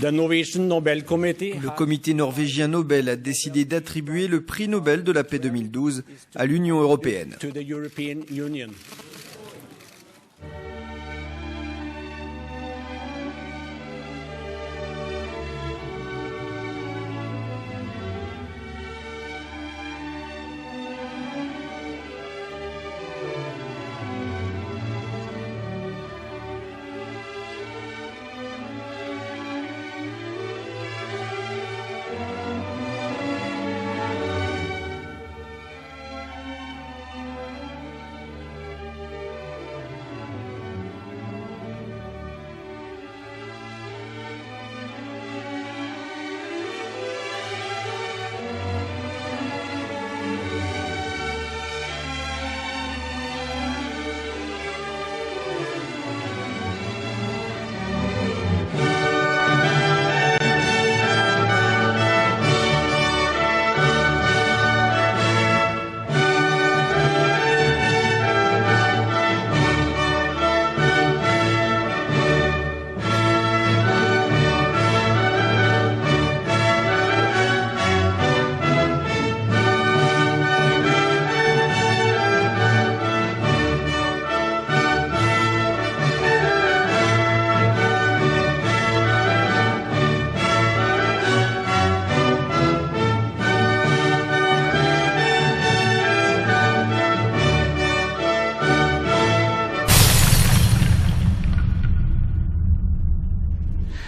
Le comité norvégien Nobel a décidé d'attribuer le prix Nobel de la paix 2012 à l'Union européenne.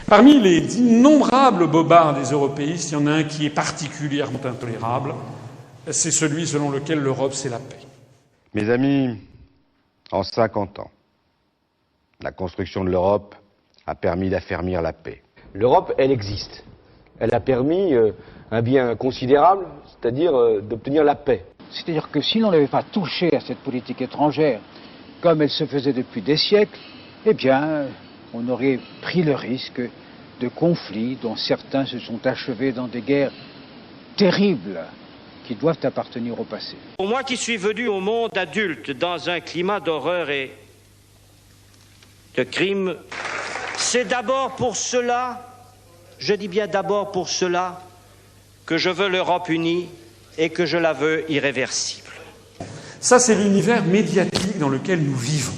Parmi les innombrables bobards des européistes, il y en a un qui est particulièrement intolérable, c'est celui selon lequel l'Europe, c'est la paix. Mes amis, en 50 ans, la construction de l'Europe a permis d'affermir la paix. L'Europe, elle existe. Elle a permis un bien considérable, c'est-à-dire d'obtenir la paix. C'est-à-dire que si l'on n'avait pas touché à cette politique étrangère, comme elle se faisait depuis des siècles, eh bien, on aurait pris le risque de conflits dont certains se sont achevés dans des guerres terribles qui doivent appartenir au passé. Pour moi qui suis venu au monde adulte dans un climat d'horreur et de crime, c'est d'abord pour cela, je dis bien d'abord pour cela, que je veux l'Europe unie et que je la veux irréversible. Ça, c'est l'univers médiatique dans lequel nous vivons.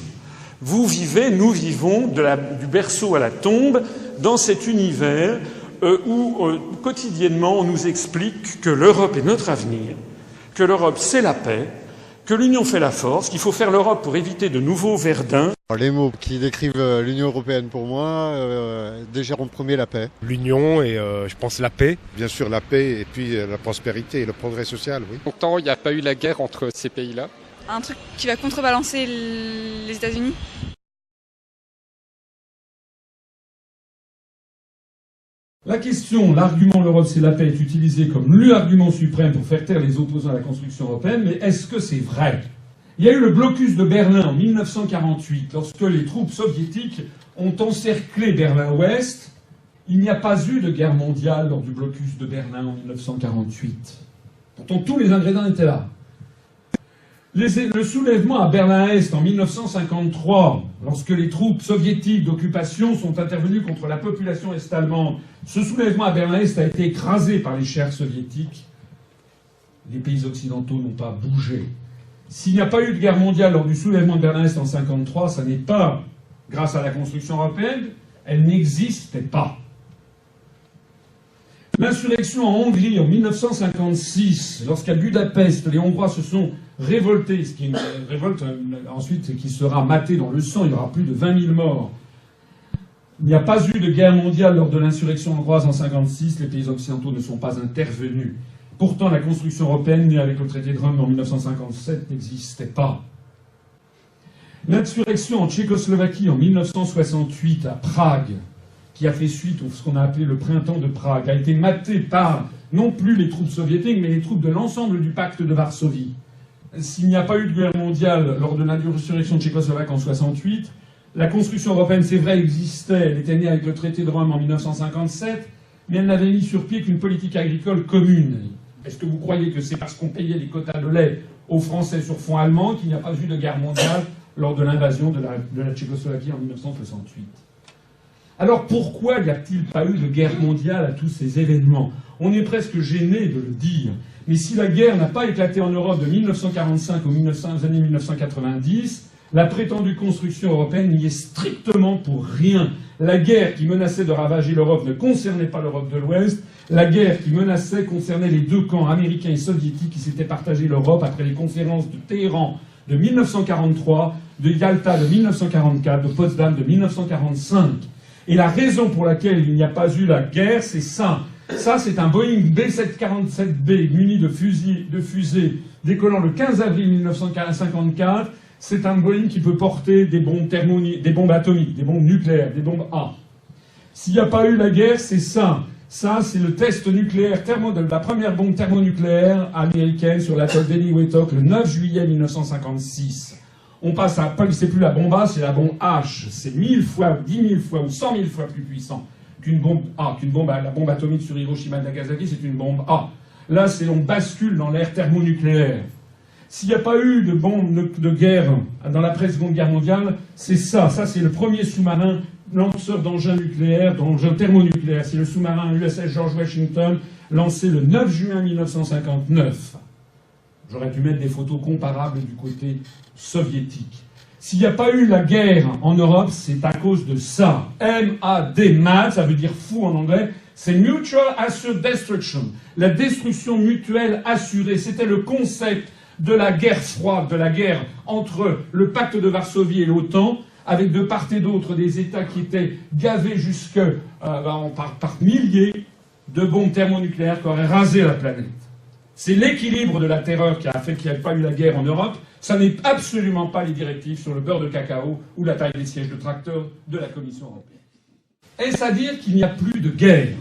Vous vivez, nous vivons, du berceau à la tombe, dans cet univers où quotidiennement on nous explique que l'Europe est notre avenir, que l'Europe c'est la paix, que l'Union fait la force, qu'il faut faire l'Europe pour éviter de nouveaux Verdun. Les mots qui décrivent l'Union européenne pour moi, déjà en premier la paix. L'Union et je pense la paix. Bien sûr la paix et puis la prospérité et le progrès social, oui. Longtemps il n'y a pas eu la guerre entre ces pays-là. Un truc qui va contrebalancer les États-Unis. La question, l'argument l'Europe c'est la paix est utilisé comme l'argument suprême pour faire taire les opposants à la construction européenne, mais est-ce que c'est vrai? Il y a eu le blocus de Berlin en 1948, lorsque les troupes soviétiques ont encerclé Berlin-Ouest. Il n'y a pas eu de guerre mondiale lors du blocus de Berlin en 1948. Pourtant, tous les ingrédients étaient là. Le soulèvement à Berlin-Est en 1953, lorsque les troupes soviétiques d'occupation sont intervenues contre la population est-allemande, ce soulèvement à Berlin-Est a été écrasé par les chars soviétiques. Les pays occidentaux n'ont pas bougé. S'il n'y a pas eu de guerre mondiale lors du soulèvement de Berlin-Est en 1953, ça n'est pas grâce à la construction européenne, elle n'existait pas. L'insurrection en Hongrie en 1956, lorsqu'à Budapest, les Hongrois se sont révoltés, ce qui est une révolte ensuite qui sera matée dans le sang, il y aura plus de 20 000 morts. Il n'y a pas eu de guerre mondiale lors de l'insurrection hongroise en 1956, les pays occidentaux ne sont pas intervenus. Pourtant, la construction européenne, née avec le traité de Rome en 1957, n'existait pas. L'insurrection en Tchécoslovaquie en 1968 à Prague, qui a fait suite à ce qu'on a appelé le printemps de Prague, a été matée par non plus les troupes soviétiques, mais les troupes de l'ensemble du pacte de Varsovie. S'il n'y a pas eu de guerre mondiale lors de l'insurrection tchécoslovaque en 1968, la construction européenne, c'est vrai, existait. Elle était née avec le traité de Rome en 1957, mais elle n'avait mis sur pied qu'une politique agricole commune. Est-ce que vous croyez que c'est parce qu'on payait les quotas de lait aux Français sur fonds allemands qu'il n'y a pas eu de guerre mondiale lors de l'invasion de la Tchécoslovaquie en 1968 ? Alors pourquoi n'y a-t-il pas eu de guerre mondiale à tous ces événements? On est presque gêné de le dire. Mais si la guerre n'a pas éclaté en Europe de 1945 aux années 1990, la prétendue construction européenne n'y est strictement pour rien. La guerre qui menaçait de ravager l'Europe ne concernait pas l'Europe de l'Ouest. La guerre qui menaçait concernait les deux camps américains et soviétiques qui s'étaient partagés l'Europe après les conférences de Téhéran de 1943, de Yalta de 1944, de Potsdam de 1945. Et la raison pour laquelle il n'y a pas eu la guerre, c'est ça. Ça, c'est un Boeing B-747B muni de fusées décollant le 15 avril 1954. C'est un Boeing qui peut porter des bombes atomiques, des bombes nucléaires, des bombes A. S'il n'y a pas eu la guerre, c'est ça. Ça, c'est le test nucléaire de la première bombe thermonucléaire américaine sur l'atoll d'Eniwetok le 9 juillet 1956. On passe à, c'est plus la bombe A, c'est la bombe H. C'est 1000 fois, 10 000 fois ou 100 000 fois plus puissant qu'une bombe A. La bombe atomique sur Hiroshima et Nagasaki, c'est une bombe A. Là, on bascule dans l'ère thermonucléaire. S'il n'y a pas eu de bombe de guerre dans l'après-seconde guerre mondiale, c'est ça. Ça, c'est le premier sous-marin lanceur d'engins nucléaires, d'engins thermonucléaires. C'est le sous-marin USS George Washington, lancé le 9 juin 1959. J'aurais pu mettre des photos comparables du côté soviétique. S'il n'y a pas eu la guerre en Europe, c'est à cause de ça. M-A-D, MAD, ça veut dire fou en anglais. C'est Mutual Assured Destruction. La destruction mutuelle assurée. C'était le concept de la guerre froide, de la guerre entre le pacte de Varsovie et l'OTAN, avec de part et d'autre des États qui étaient gavés jusque par milliers de bombes thermonucléaires qui auraient rasé la planète. C'est l'équilibre de la terreur qui a fait qu'il n'y ait pas eu la guerre en Europe. Ça n'est absolument pas les directives sur le beurre de cacao ou la taille des sièges de tracteurs de la Commission européenne. Est-ce à dire qu'il n'y a plus de guerre?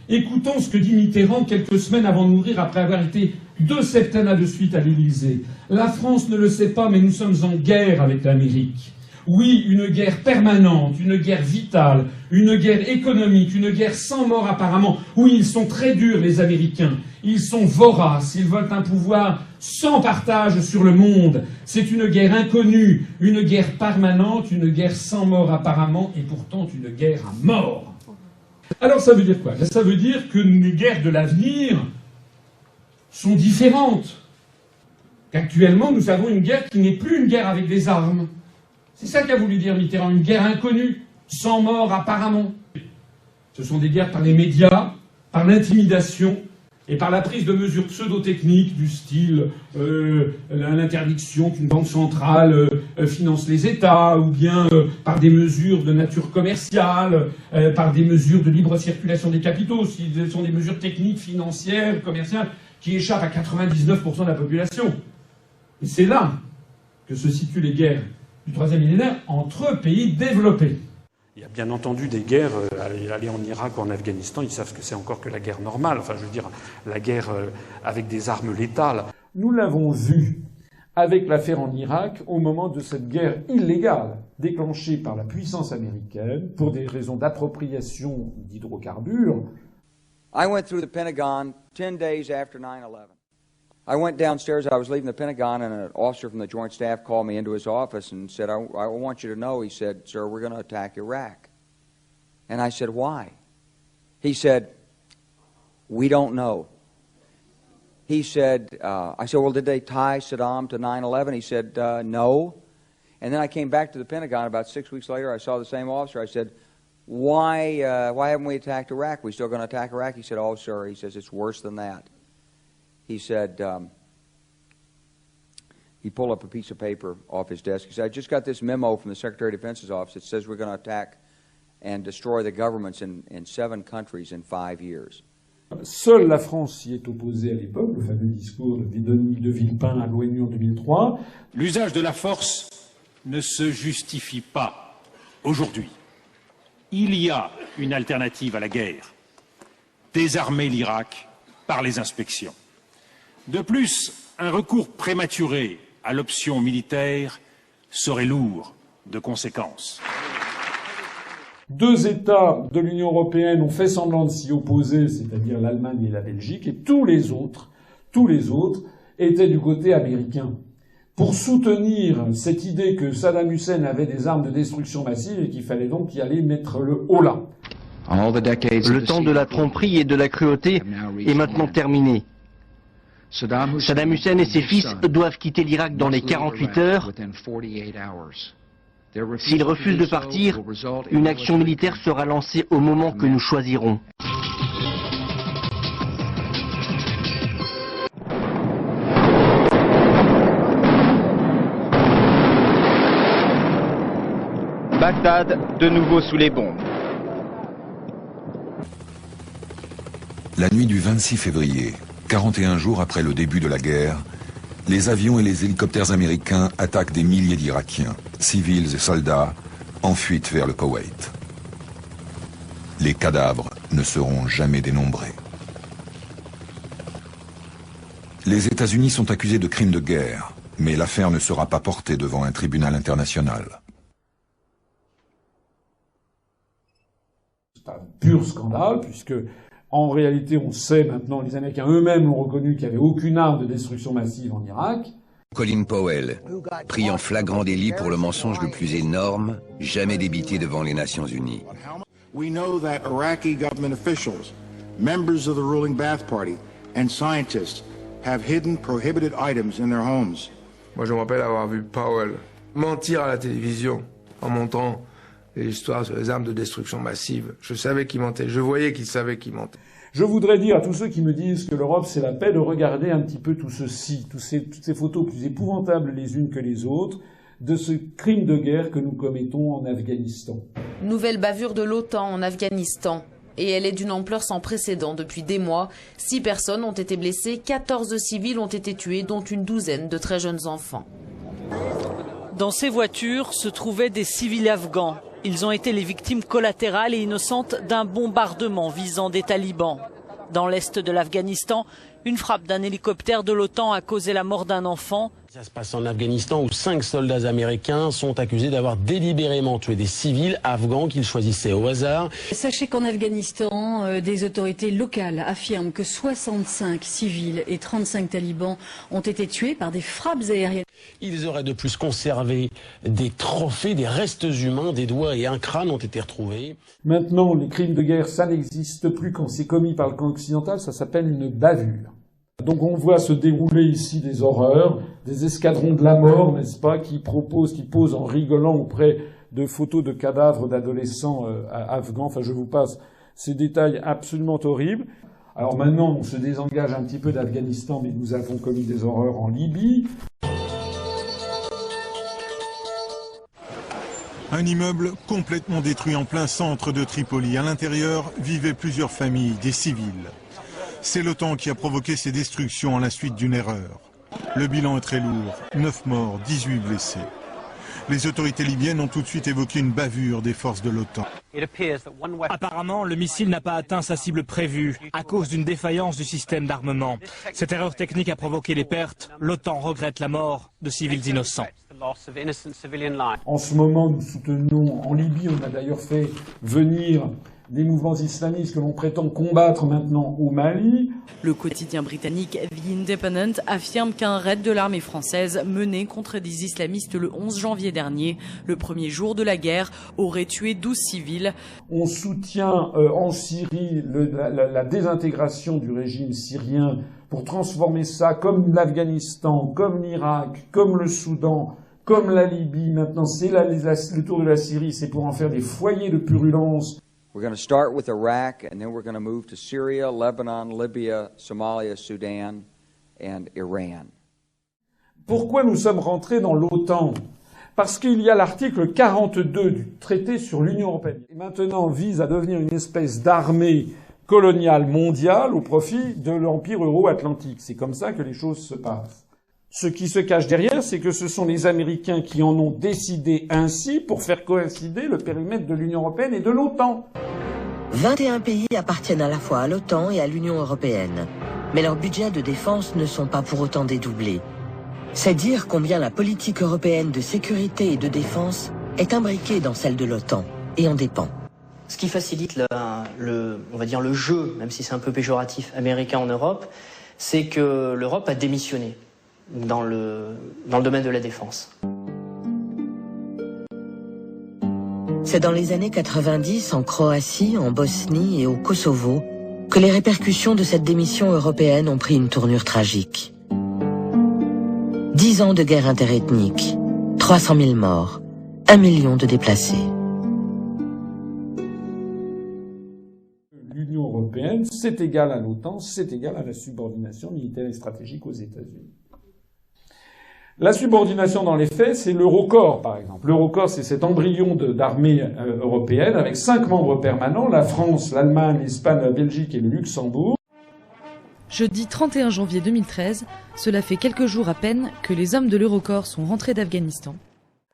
Écoutons ce que dit Mitterrand quelques semaines avant de mourir, après avoir été 2 septennats de suite à l'Élysée. La France ne le sait pas, mais nous sommes en guerre avec l'Amérique. Oui, une guerre permanente, une guerre vitale, une guerre économique, une guerre sans mort apparemment. Oui, ils sont très durs, les Américains. Ils sont voraces, ils veulent un pouvoir sans partage sur le monde. C'est une guerre inconnue, une guerre permanente, une guerre sans mort apparemment, et pourtant une guerre à mort. Alors ça veut dire quoi? Ça veut dire que les guerres de l'avenir sont différentes. Qu'actuellement, nous avons une guerre qui n'est plus une guerre avec des armes. C'est ça qu'a voulu dire Mitterrand, une guerre inconnue, sans mort apparemment. Ce sont des guerres par les médias, par l'intimidation et par la prise de mesures pseudo-techniques du style l'interdiction qu'une banque centrale finance les États, ou bien par des mesures de nature commerciale, par des mesures de libre circulation des capitaux. Ce sont des mesures techniques, financières, commerciales, qui échappent à 99% de la population. Et c'est là que se situent les guerres du troisième millénaire entre pays développés. Il y a bien entendu des guerres, aller en Irak ou en Afghanistan, ils savent ce que c'est encore que la guerre normale, enfin je veux dire la guerre avec des armes létales. Nous l'avons vu avec l'affaire en Irak au moment de cette guerre illégale déclenchée par la puissance américaine pour des raisons d'appropriation d'hydrocarbures. I went through the Pentagon 10 days after 9/11. I went downstairs, I was leaving the Pentagon, and an officer from the Joint Staff called me into his office and said, I want you to know, he said, sir, we're going to attack Iraq. And I said, why? He said, we don't know. He said, I said, well, did they tie Saddam to 9/11? He said, no. And then I came back to the Pentagon about 6 weeks later, I saw the same officer, I said, why haven't we attacked Iraq? We still going to attack Iraq? He said, oh, sir, he says, it's worse than that. He said, he pulled up a piece of paper off his desk. He said, I just got this memo from the Secretary of Defense's office that says we're going to attack and destroy the governments in 7 countries in 5 years. Seule la France s'y est opposée à l'époque, le fameux discours de Villepin à l'ONU en 2003. L'usage de la force ne se justifie pas aujourd'hui. Il y a une alternative à la guerre. Désarmer l'Irak par les inspections. De plus, un recours prématuré à l'option militaire serait lourd de conséquences. 2 États de l'Union européenne ont fait semblant de s'y opposer, c'est-à-dire l'Allemagne et la Belgique, et tous les autres étaient du côté américain. pour soutenir cette idée que Saddam Hussein avait des armes de destruction massive et qu'il fallait donc y aller mettre le holà. Le temps de la tromperie et de la cruauté est maintenant terminé. Saddam Hussein et ses fils doivent quitter l'Irak dans les 48 heures. S'ils refusent de partir, une action militaire sera lancée au moment que nous choisirons. Bagdad, de nouveau sous les bombes. La nuit du 26 février, 41 jours après le début de la guerre, les avions et les hélicoptères américains attaquent des milliers d'Irakiens, civils et soldats, en fuite vers le Koweït. Les cadavres ne seront jamais dénombrés. Les États-Unis sont accusés de crimes de guerre, mais l'affaire ne sera pas portée devant un tribunal international. C'est un pur scandale, puisque en réalité, on sait maintenant, les Américains eux-mêmes l'ont reconnu, qu'il n'y avait aucune arme de destruction massive en Irak. Colin Powell, pris en flagrant délit pour le mensonge le plus énorme, jamais débité devant les Nations Unies. We know that Iraqi government officials, members of the ruling Ba'ath Party, and scientists have hidden prohibited items in their homes. Moi, je me rappelle avoir vu Powell mentir à la télévision en montrant les histoires sur les armes de destruction massive. Je savais qu'il mentait, je voyais qu'il savait qu'il mentait. Je voudrais dire à tous ceux qui me disent que l'Europe c'est la paix de regarder un petit peu tout ceci, toutes ces photos plus épouvantables les unes que les autres, de ce crime de guerre que nous commettons en Afghanistan. Nouvelle bavure de l'OTAN en Afghanistan. Et elle est d'une ampleur sans précédent. Depuis des mois, 6 personnes ont été blessées, 14 civils ont été tués, dont une douzaine de très jeunes enfants. Dans ces voitures se trouvaient des civils afghans. Ils ont été les victimes collatérales et innocentes d'un bombardement visant des talibans. Dans l'est de l'Afghanistan, une frappe d'un hélicoptère de l'OTAN a causé la mort d'un enfant. Ça se passe en Afghanistan où 5 soldats américains sont accusés d'avoir délibérément tué des civils afghans qu'ils choisissaient au hasard. Sachez qu'en Afghanistan, des autorités locales affirment que 65 civils et 35 talibans ont été tués par des frappes aériennes. Ils auraient de plus conservé des trophées, des restes humains, des doigts et un crâne ont été retrouvés. Maintenant, les crimes de guerre, ça n'existe plus quand c'est commis par le camp occidental, ça s'appelle une bavure. Donc on voit se dérouler ici des horreurs, des escadrons de la mort, n'est-ce pas, qui posent en rigolant auprès de photos de cadavres d'adolescents afghans. Enfin, je vous passe ces détails absolument horribles. Alors maintenant, on se désengage un petit peu d'Afghanistan, mais nous avons commis des horreurs en Libye. Un immeuble complètement détruit en plein centre de Tripoli. À l'intérieur vivaient plusieurs familles, des civils. C'est l'OTAN qui a provoqué ces destructions à la suite d'une erreur. Le bilan est très lourd, 9 morts, 18 blessés. Les autorités libyennes ont tout de suite évoqué une bavure des forces de l'OTAN. Apparemment, le missile n'a pas atteint sa cible prévue à cause d'une défaillance du système d'armement. Cette erreur technique a provoqué les pertes. L'OTAN regrette la mort de civils innocents. En ce moment, nous soutenons, en Libye, on a d'ailleurs fait venir des mouvements islamistes que l'on prétend combattre maintenant au Mali. Le quotidien britannique The Independent affirme qu'un raid de l'armée française mené contre des islamistes le 11 janvier dernier, le premier jour de la guerre, aurait tué 12 civils. On soutient en Syrie la désintégration du régime syrien pour transformer ça comme l'Afghanistan, comme l'Irak, comme le Soudan, comme la Libye. Maintenant, c'est le tour de la Syrie, c'est pour en faire des foyers de purulence. We're going to start with Iraq, and then we're going to move to Syria, Lebanon, Libya, Somalia, Sudan, and Iran. Pourquoi nous sommes rentrés dans l'OTAN? Parce qu'il y a l'article 42 du traité sur l'Union européenne, qui maintenant vise à devenir une espèce d'armée coloniale mondiale au profit de l'empire euro-atlantique. C'est comme ça que les choses se passent. Ce qui se cache derrière, c'est que ce sont les Américains qui en ont décidé ainsi pour faire coïncider le périmètre de l'Union européenne et de l'OTAN. 21 pays appartiennent à la fois à l'OTAN et à l'Union européenne. Mais leurs budgets de défense ne sont pas pour autant dédoublés. C'est dire combien la politique européenne de sécurité et de défense est imbriquée dans celle de l'OTAN et en dépend. Ce qui facilite on va dire le jeu, même si c'est un peu péjoratif, américain en Europe, c'est que l'Europe a démissionné. dans le domaine de la défense. C'est dans les années 90, en Croatie, en Bosnie et au Kosovo, que les répercussions de cette démission européenne ont pris une tournure tragique. 10 ans de guerre interethnique, 300 000 morts, 1 million de déplacés. L'Union européenne, c'est égal à l'OTAN, c'est égal à la subordination militaire et stratégique aux États-Unis. La subordination dans les faits, c'est l'Eurocorps, par exemple. L'Eurocorps, c'est cet embryon d'armée européenne avec 5 membres permanents, la France, l'Allemagne, l'Espagne, la Belgique et le Luxembourg. Jeudi 31 janvier 2013, cela fait quelques jours à peine que les hommes de l'Eurocorps sont rentrés d'Afghanistan.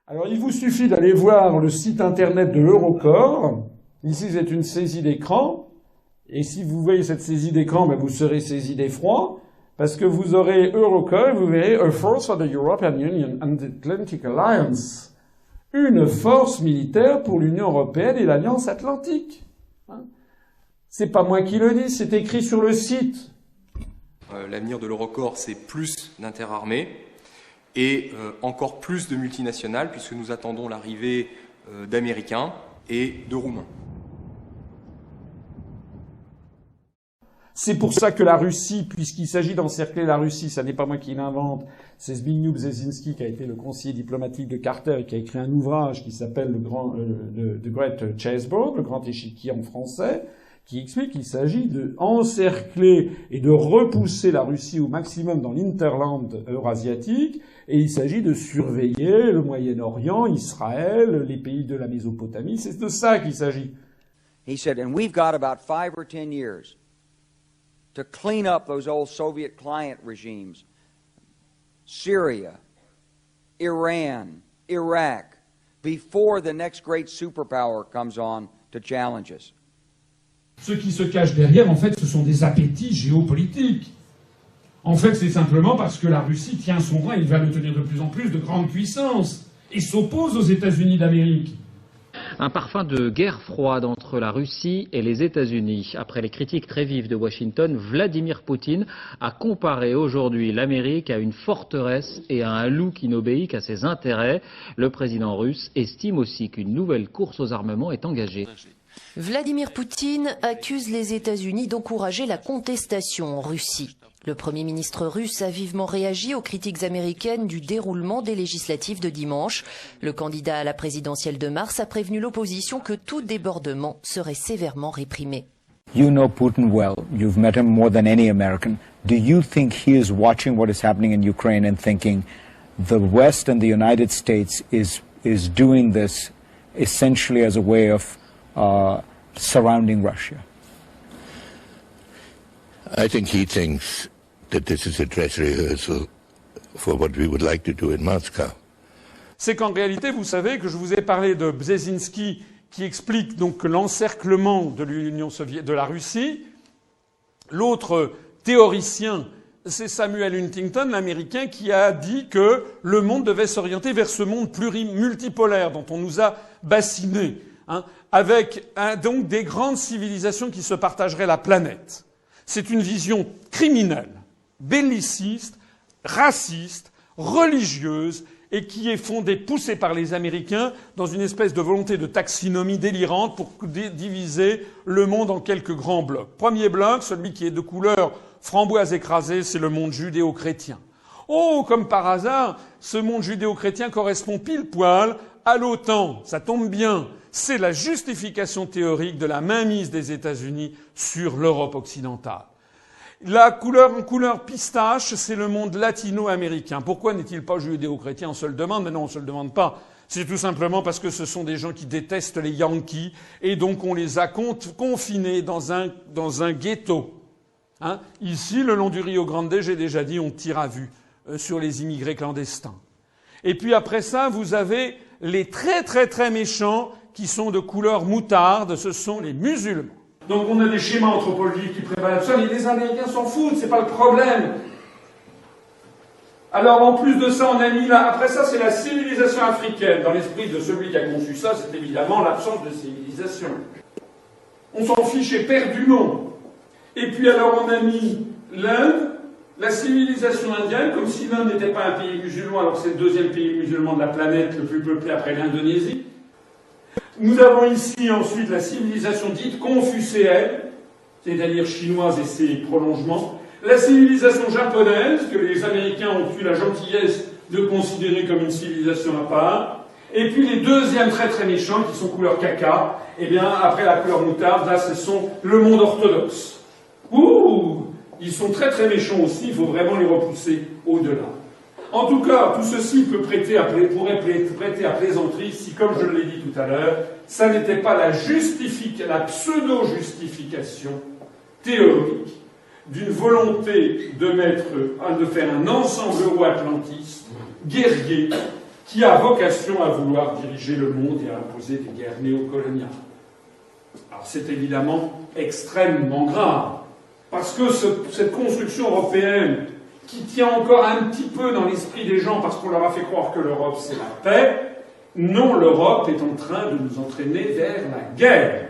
Alors, il vous suffit d'aller voir le site internet de l'Eurocorps. Ici, c'est une saisie d'écran. Et si vous voyez cette saisie d'écran, ben, vous serez saisi d'effroi. Parce que vous aurez Eurocorps, vous verrez A Force of the European Union and the Atlantic Alliance. Une force militaire pour l'Union européenne et l'Alliance Atlantique. C'est pas moi qui le dis, c'est écrit sur le site. L'avenir de l'Eurocorps, c'est plus d'interarmées et encore plus de multinationales, puisque nous attendons l'arrivée d'Américains et de Roumains. C'est pour ça que la Russie, puisqu'il s'agit d'encercler la Russie, ça n'est pas moi qui l'invente, c'est Zbigniew Brzezinski qui a été le conseiller diplomatique de Carter et qui a écrit un ouvrage qui s'appelle The Great Chessboard, le grand échiquier en français, qui explique qu'il s'agit de encercler et de repousser la Russie au maximum dans l'interland eurasiatique, et il s'agit de surveiller le Moyen-Orient, Israël, les pays de la Mésopotamie, c'est de ça qu'il s'agit. He said, and we've got about 5 or 10 years to clean up those old Soviet client regimes. Syria, Iran, Iraq, before the next great superpower comes on to challenge us. Ce qui se cache derrière, en fait, ce sont des appétits géopolitiques. En fait, c'est simplement parce que la Russie tient son rang, il va le tenir de plus en plus de grandes puissances, et s'oppose aux États-Unis d'Amérique. Un parfum de guerre froide entre la Russie et les États-Unis. Après les critiques très vives de Washington, Vladimir Poutine a comparé aujourd'hui l'Amérique à une forteresse et à un loup qui n'obéit qu'à ses intérêts. Le président russe estime aussi qu'une nouvelle course aux armements est engagée. Vladimir Poutine accuse les États-Unis d'encourager la contestation en Russie. Le Premier ministre russe a vivement réagi aux critiques américaines du déroulement des législatives de dimanche. Le candidat à la présidentielle de mars a prévenu l'opposition que tout débordement serait sévèrement réprimé. You know Putin well. You've met him more than any American. Do you think he is watching what is happening in Ukraine and thinking the West and the United States is doing this essentially as a way of surrounding Russia? I think he thinks that this is a dress rehearsal for what we would like to do in Moscow. C'est qu'en réalité, vous savez que je vous ai parlé de Brzezinski qui explique donc que l'encerclement de l'Union soviétique, de la Russie. L'autre théoricien, c'est Samuel Huntington, l'Américain, qui a dit que le monde devait s'orienter vers ce monde multipolaire dont on nous a bassinés, avec donc des grandes civilisations qui se partageraient la planète. C'est une vision criminelle, belliciste, raciste, religieuse, et qui est fondée, poussée par les Américains, dans une espèce de volonté de taxinomie délirante pour diviser le monde en quelques grands blocs. Premier bloc, celui qui est de couleur framboise écrasée, c'est le monde judéo-chrétien. Oh, comme par hasard, ce monde judéo-chrétien correspond pile poil à l'OTAN. Ça tombe bien. C'est la justification théorique de la mainmise des États-Unis sur l'Europe occidentale. La couleur en couleur pistache, c'est le monde latino-américain. Pourquoi n'est-il pas judéo-chrétien? On se le demande, mais non, on se le demande pas. C'est tout simplement parce que ce sont des gens qui détestent les Yankees, et donc on les a confinés dans un ghetto. Ici, le long du Rio Grande, j'ai déjà dit, on tire à vue sur les immigrés clandestins. Et puis après ça, vous avez les très très très méchants qui sont de couleur moutarde, ce sont les musulmans. Donc on a des schémas anthropologiques qui prévalent ça, mais les Américains s'en foutent, c'est pas le problème. Alors en plus de ça, on a mis là, après ça c'est la civilisation africaine. Dans l'esprit de celui qui a conçu ça, c'est évidemment l'absence de civilisation. On s'en fiche éperdument. Et puis alors on a mis l'Inde, La civilisation indienne, comme si l'Inde n'était pas un pays musulman, alors que c'est le deuxième pays musulman de la planète, le plus peuplé après l'Indonésie. Nous avons ici ensuite la civilisation dite confucéenne, c'est-à-dire chinoise et ses prolongements. La civilisation japonaise, que les Américains ont eu la gentillesse de considérer comme une civilisation à part. Et puis les deuxièmes très très méchants, qui sont couleur caca, eh bien, après la couleur moutarde, là, ce sont le monde orthodoxe. Ouh! Ils sont très très méchants aussi, il faut vraiment les repousser au-delà. En tout cas, tout ceci pourrait prêter à plaisanterie si, comme je l'ai dit tout à l'heure, ça n'était pas la pseudo-justification théorique d'une volonté de faire un ensemble euro-atlantiste, guerrier, qui a vocation à vouloir diriger le monde et à imposer des guerres néocoloniales. Alors c'est évidemment extrêmement grave, parce que cette construction européenne, qui tient encore un petit peu dans l'esprit des gens parce qu'on leur a fait croire que l'Europe c'est la paix, non, l'Europe est en train de nous entraîner vers la guerre.